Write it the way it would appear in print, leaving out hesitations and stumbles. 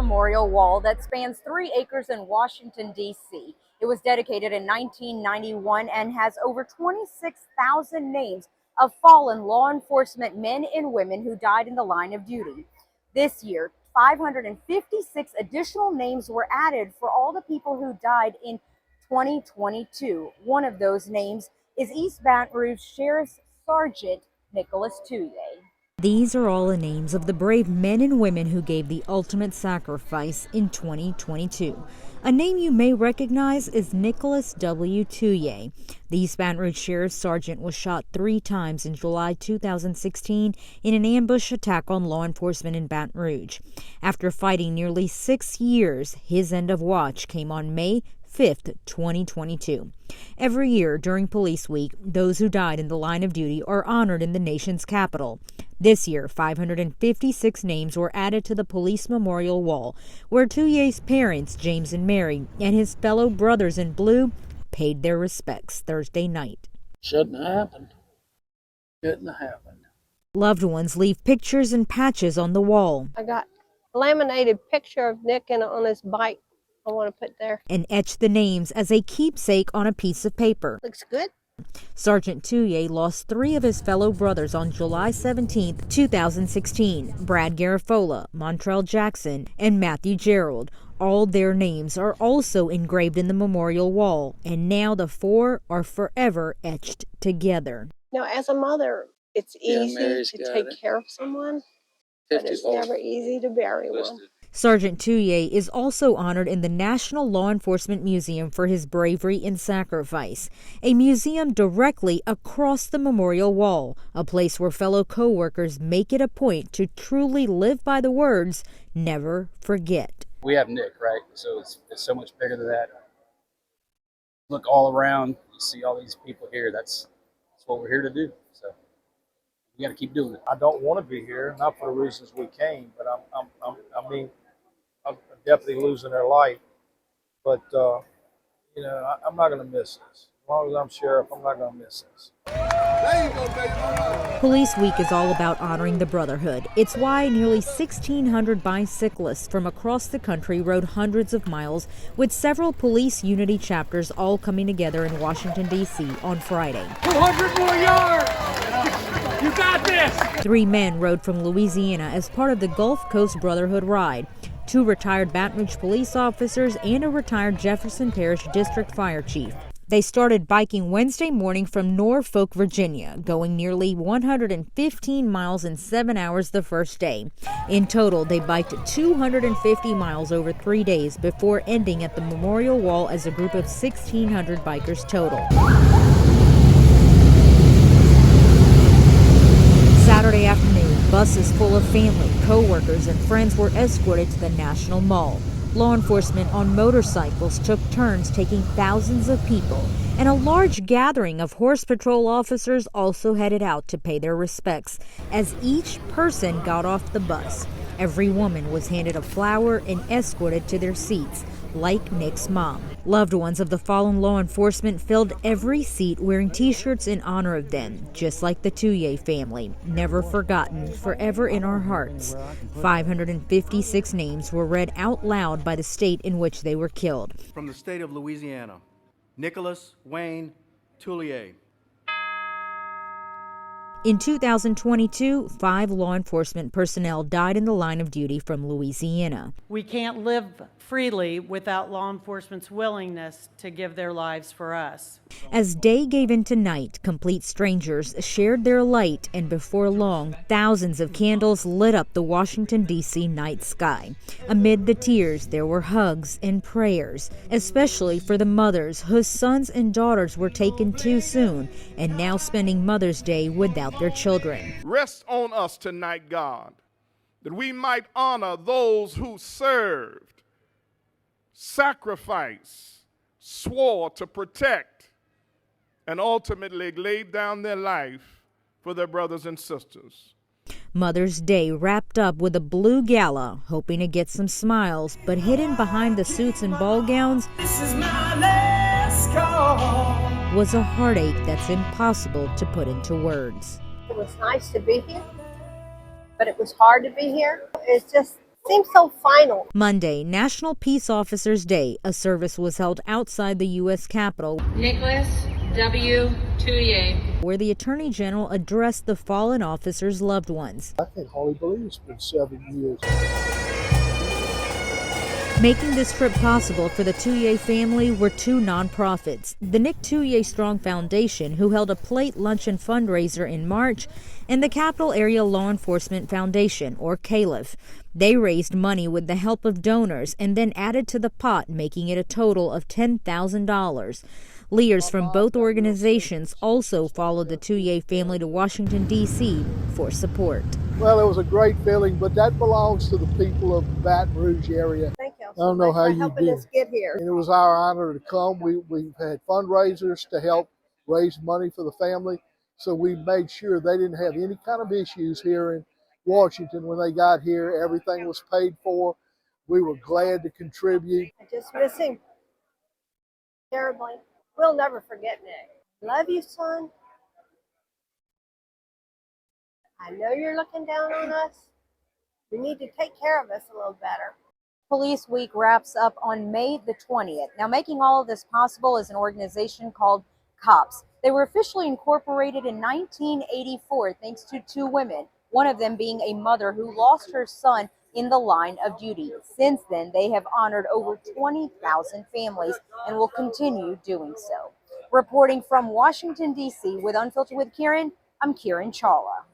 memorial wall that spans 3 acres in Washington, D.C. It was dedicated in 1991 and has over 26,000 names of fallen law enforcement men and women who died in the line of duty. This year, 556 additional names were added for all the people who died in 2022. One of those names is East Baton Rouge Sheriff's Sergeant Nicholas Touye. These are all the names of the brave men and women who gave the ultimate sacrifice in 2022. A name you may recognize is Nicholas W. Touye. The East Baton Rouge Sheriff's Sergeant was shot 3 times in July 2016 in an ambush attack on law enforcement in Baton Rouge. After fighting nearly 6 years, his end of watch came on May 5th, 2022. Every year during Police Week, those who died in the line of duty are honored in the nation's capital. This year, 556 names were added to the police memorial wall, where Touye's parents, James and Mary, and his fellow brothers in blue paid their respects Thursday night. Shouldn't have happened. Shouldn't have happened. Loved ones leave pictures and patches on the wall. I got a laminated picture of Nick on his bike I want to put there. And etch the names as a keepsake on a piece of paper. Looks good. Sergeant Touye lost 3 of his fellow brothers on July 17, 2016. Brad Garafola, Montrell Jackson, and Matthew Gerald. All their names are also engraved in the memorial wall, and now the 4 are forever etched together. Now, as a mother, it's easy to take care of someone, but it's never easy to bury one. Sergeant Touye is also honored in the National Law Enforcement Museum for his bravery and sacrifice, a museum directly across the memorial wall, a place where fellow co-workers make it a point to truly live by the words, never forget. We have Nick, right? So it's so much bigger than that. Look all around, you see all these people here. That's what we're here to do. So we got to keep doing it. I don't want to be here, not for the reasons we came, but I'm definitely losing their life. But I'm not going to miss this. As long as I'm sheriff, I'm not going to miss this. Police Week is all about honoring the brotherhood. It's why nearly 1,600 bicyclists from across the country rode hundreds of miles, with several police unity chapters all coming together in Washington, D.C. on Friday. 200 more yards! You got this! 3 men rode from Louisiana as part of the Gulf Coast Brotherhood Ride. 2 retired Baton Rouge police officers and a retired Jefferson Parish District Fire Chief. They started biking Wednesday morning from Norfolk, Virginia, going nearly 115 miles in 7 hours the first day. In total, they biked 250 miles over 3 days before ending at the memorial wall as a group of 1,600 bikers total. Saturday afternoon, buses full of family, co-workers, and friends were escorted to the National Mall. Law enforcement on motorcycles took turns taking thousands of people, and a large gathering of Horse Patrol officers also headed out to pay their respects as each person got off the bus. Every woman was handed a flower and escorted to their seats, like Nick's mom. Loved ones of the fallen law enforcement filled every seat wearing T-shirts in honor of them, just like the Touye family. Never forgotten, forever in our hearts. 556 names were read out loud by the state in which they were killed. From the state of Louisiana, Nicholas Wayne Touye. In 2022, 5 law enforcement personnel died in the line of duty from Louisiana. We can't live freely without law enforcement's willingness to give their lives for us. As day gave into night, complete strangers shared their light, and before long, thousands of candles lit up the Washington, D.C. night sky. Amid the tears, there were hugs and prayers, especially for the mothers whose sons and daughters were taken too soon and now spending Mother's Day without their children. Rest on us tonight, God, that we might honor those who served, sacrificed, swore to protect, and ultimately laid down their life for their brothers and sisters. Mother's Day wrapped up with a blue gala, hoping to get some smiles, but hidden behind the suits and ball gowns was a heartache that's impossible to put into words. It was nice to be here, but it was hard to be here. It's just Seems so final. Monday, National Peace Officers Day, a service was held outside the U.S. Capitol. Nicholas W. Touye, where the Attorney General addressed the fallen officers' loved ones. I can hardly believe it's been 7 years. Making this trip possible for the Touye family were two nonprofits, the Nick Touye Strong Foundation, who held a plate luncheon fundraiser in March, and the Capital Area Law Enforcement Foundation, or CALIF. They raised money with the help of donors and then added to the pot, making it a total of $10,000. Leaders from both organizations also followed the Touye family to Washington, D.C. for support. Well, it was a great feeling, but that belongs to the people of the Baton Rouge area. Thank you I don't know how you helping did. us get here. And it was our honor to come. We've had fundraisers to help raise money for the family, so we made sure they didn't have any kind of issues here in Washington when they got here. Everything was paid for. We were glad to contribute. I just miss him terribly. We'll never forget Nick. Love you, son. I know you're looking down on us. You need to take care of us a little better. Police Week wraps up on May the 20th. Now, making all of this possible is an organization called COPS. They were officially incorporated in 1984 thanks to two women, one of them being a mother who lost her son in the line of duty. Since then, they have honored over 20,000 families and will continue doing so. Reporting from Washington, D.C. with Unfiltered with Kieran, I'm Kieran Chawla.